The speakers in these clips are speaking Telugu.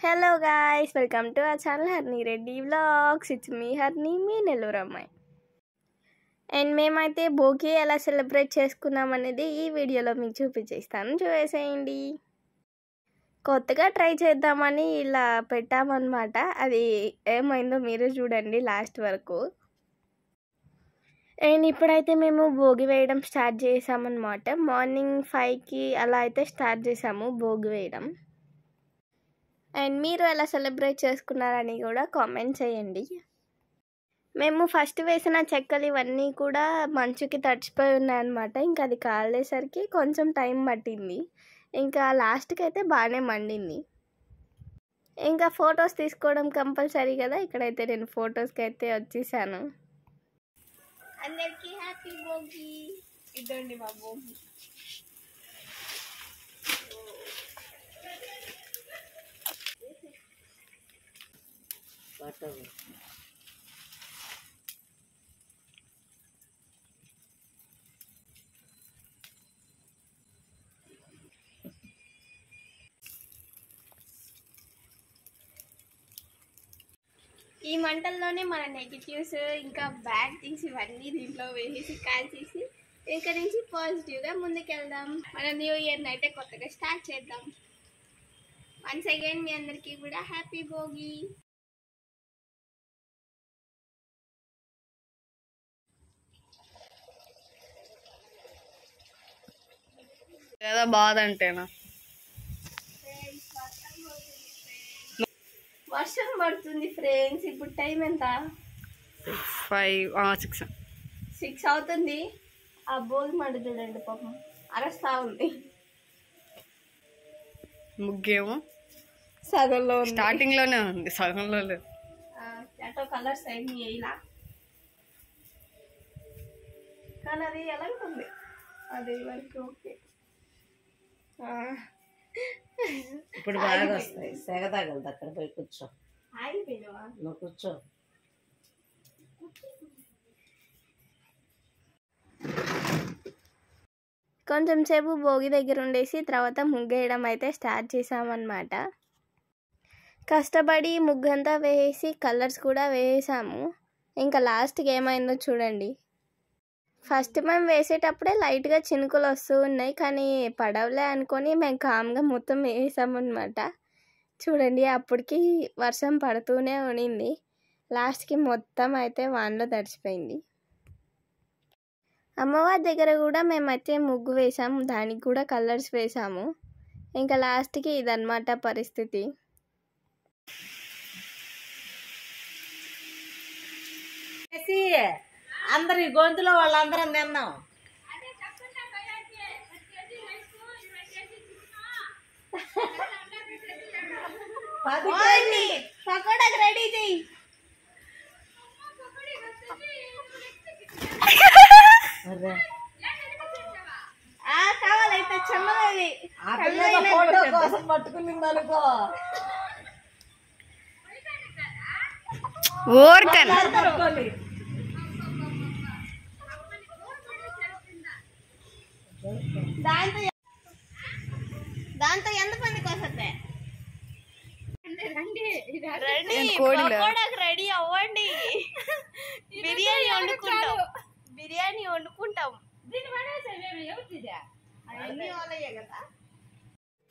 Hello guys, welcome to our channel Harni Reddy vlogs. It's me Harni, మీ నెల్లూరు అమ్మాయి. అండ్ మేమైతే భోగి ఎలా సెలబ్రేట్ చేసుకున్నాం అనేది ఈ వీడియోలో మీకు చూపించేస్తాను, చూసేయండి. కొత్తగా ట్రై చేద్దామని ఇలా పెట్టామన్నమాట. అది ఏమైందో మీరు చూడండి లాస్ట్ వరకు. అండ్ ఇప్పుడైతే మేము భోగి వేయడం స్టార్ట్ చేసామన్నమాట. మార్నింగ్ 5కి అలా అయితే స్టార్ట్ చేసాము భోగి వేయడం. అండ్ మీరు ఎలా సెలబ్రేట్ చేసుకున్నారని కూడా కామెంట్ చేయండి. మేము ఫస్ట్ వేసిన చెక్కలు ఇవన్నీ కూడా మంచుకి తడిచిపోయి ఉన్నాయన్నమాట. ఇంకా అది కాలేసరికి కొంచెం టైం పట్టింది. ఇంకా లాస్ట్కి అయితే బాగానే మండింది. ఇంకా ఫొటోస్ తీసుకోవడం కంపల్సరీ కదా. ఇక్కడైతే నేను ఫొటోస్కి అయితే వచ్చేసాను. అందరికీ హ్యాపీ భోగి. ఇదండి మా భోగి. ఈ మంటల్లోనే మన నెగిటివ్స్ ఇంకా బ్యాడ్ థింగ్స్ ఇవన్నీ దీంట్లో వేసేసి కాల్చేసి ఇక్కడ నుంచి పాజిటివ్గా ముందుకెళ్దాం. మన న్యూ ఇయర్ని అయితే కొత్తగా స్టార్ట్ చేద్దాం. వన్స్ అగైన్ మీ అందరికీ కూడా హ్యాపీ భోగి. ఏదో బాధ అంటేనా వర్షం పడుతుంది ఫ్రెండ్స్. ఇప్పుడు టైం ఎంత? 6 అవుతుంది. ఆ భోగి మంట చూడండి, పాపం అరస్తా ఉంది. ముగ్గేమో సగంలో స్టార్టింగ్ లోనే ఉంది, సగంలో లేదు. ఎటో కలర్స్ అయింది ఇలా, కానీ అది ఎలా ఉంటుంది అది వరకు ఓకే. ఇప్పుడు బాగా వస్తాయి. సెగ తగలదు. అక్కడ పోయి కూర్చో. ఆగిపోయినవా? నువ్వు కూర్చో. కొంచెం సేపు భోగి దగ్గర ఉండేసి తర్వాత ముగ్గేయడం అయితే స్టార్ట్ చేసామన్నమాట. కష్టపడి ముగ్గంతా వేసి కలర్స్ కూడా వేసాము. ఇంకా లాస్ట్కి ఏమైందో చూడండి. ఫస్ట్ మేము వేసేటప్పుడే లైట్గా చినుకులు వస్తూ ఉన్నాయి, కానీ పడవలే అనుకొని మేము కామ్గా మొత్తం వేసామన్నమాట. చూడండి, అప్పటికి వర్షం పడుతూనే ఉండింది. లాస్ట్కి మొత్తం అయితే వానలో తడిచిపోయింది. అమ్మవారి దగ్గర కూడా మేమైతే ముగ్గు వేసాము, దానికి కూడా కలర్స్ వేసాము. ఇంకా లాస్ట్కి ఇదన్నమాట పరిస్థితి. అందరి గొంతులో వాళ్ళందరం తిన్నాం. పకోడాకి రెడీ చెయ్యి. కావాలైతే చెమ్మది ఫోటో కోసం పట్టుకునింది అనుకో. దాంతో ఎంత మందికి వస్తుంది? రెడీ అవ్వండి. బిర్యానీ వండుకుంటాం.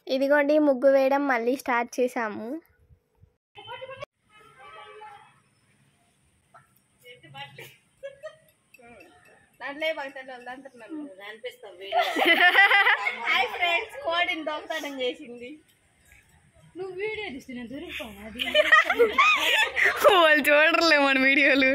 ఇదిగోండి, ముగ్గు వేయడం మళ్ళీ స్టార్ట్ చేసాము. హాయ్ ఫ్రెండ్స్, కోడిని దొంగతనం చేసింది. నువ్వు వీడియో తీస్తున్నా వాళ్ళు చూడరులే మన వీడియోలు.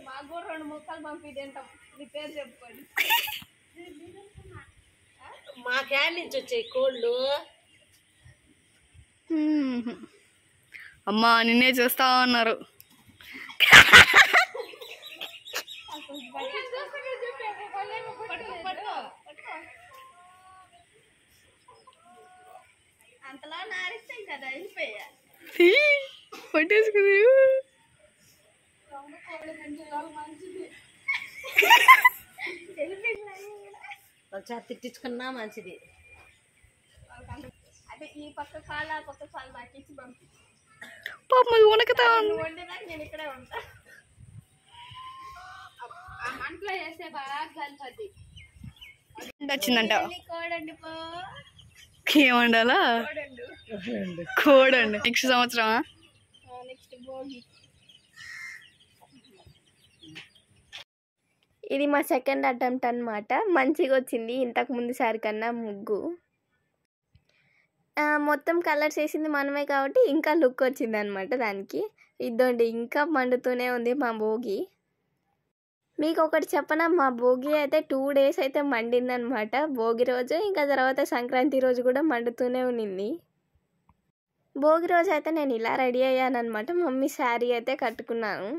మాకు 2 ముక్కలు పంపి తింటాం. మీ పేరు చెప్పుకోండి. మా క్యాన్ నుంచి వచ్చాయి కోళ్ళు. అమ్మా నిన్నే చూస్తా ఉన్నారు. అంతలా నారిస్తాం కదా వెళ్ళిపోయా పట్టేసుకుని ఒకసారి తిట్టించుకున్నా మంచిది. అదే ఈ పక్క కాలు ఆ పక్క కాలు పట్టించి పంపి పాపం ఉనకతా వండేదాకా నేను ఇక్కడే ఉంటా. ఆ మంటలో వేస్తే బాగా కలిపది వచ్చిందంట. కోడండి పో ఏమండాలా కోడండి. నెక్స్ట్ సంవత్సరం నెక్స్ట్ భోగి. ఇది మా సెకండ్ అటెంప్ట్ అన్నమాట. మంచిగా వచ్చింది ఇంతకు ముందు సారి కన్నా ముగ్గు. మొత్తం కలర్స్ వేసింది మనమే కాబట్టి ఇంకా లుక్ వచ్చింది అనమాట దానికి. ఇద్దండి ఇంకా మండుతూనే ఉంది మా భోగి. మీకు ఒకటి చెప్పనా, మా భోగి అయితే 2 days అయితే మండిందనమాట. భోగి రోజు ఇంకా తర్వాత సంక్రాంతి రోజు కూడా మండుతూనే ఉన్నింది. భోగి రోజు అయితే నేను ఇలా రెడీ అయ్యాను అనమాట. మమ్మీ శారీ అయితే కట్టుకున్నాను.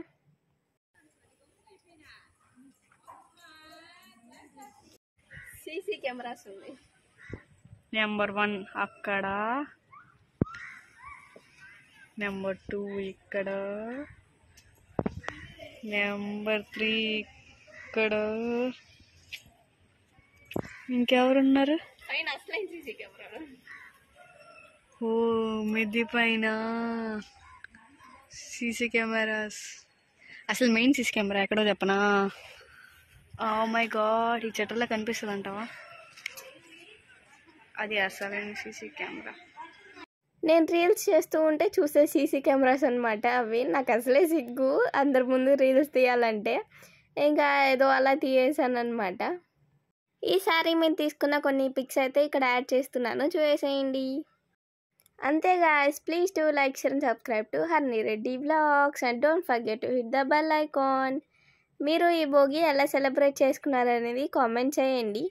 సీసీ కెమెరాస్ ఉంది. నెంబర్ 1 అక్కడ, నెంబర్ 2 ఇక్కడ, నెంబర్ 3 ఇక్కడ. ఇంకెవరున్నారు? పైన అసలైన సీసీ కెమెరా. ఓ మిద్ది పైన సీసీ కెమెరాస్. అసలు మెయిన్ సీసీ కెమెరా ఎక్కడో చెప్పనా? ఓ మై గాడ్, ఈ చెట్టులో కనిపిస్తుంది అంటావా? అది అసలైన సీసీ కెమెరా. నేను రీల్స్ చేస్తూ ఉంటే చూసే సీసీ కెమెరాస్ అనమాట అవి. నాకు అసలే సిగ్గు అందరి ముందు రీల్స్ తీయాలంటే. ఇంకా ఏదో అలా తీయేసాను అనమాట. ఈసారి మేము తీసుకున్న కొన్ని పిక్స్ అయితే ఇక్కడ యాడ్ చేస్తున్నాను, చూసేయండి. అంతే guys, please do like, share and subscribe to Harni Reddy Vlogs and don't forget to hit the bell icon. మీరు ఈ భోగి ఎలా సెలబ్రేట్ చేసుకున్నారనేది కామెంట్ చేయండి.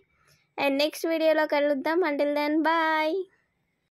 అండ్ నెక్స్ట్ వీడియోలో కలుద్దాం. Until then bye.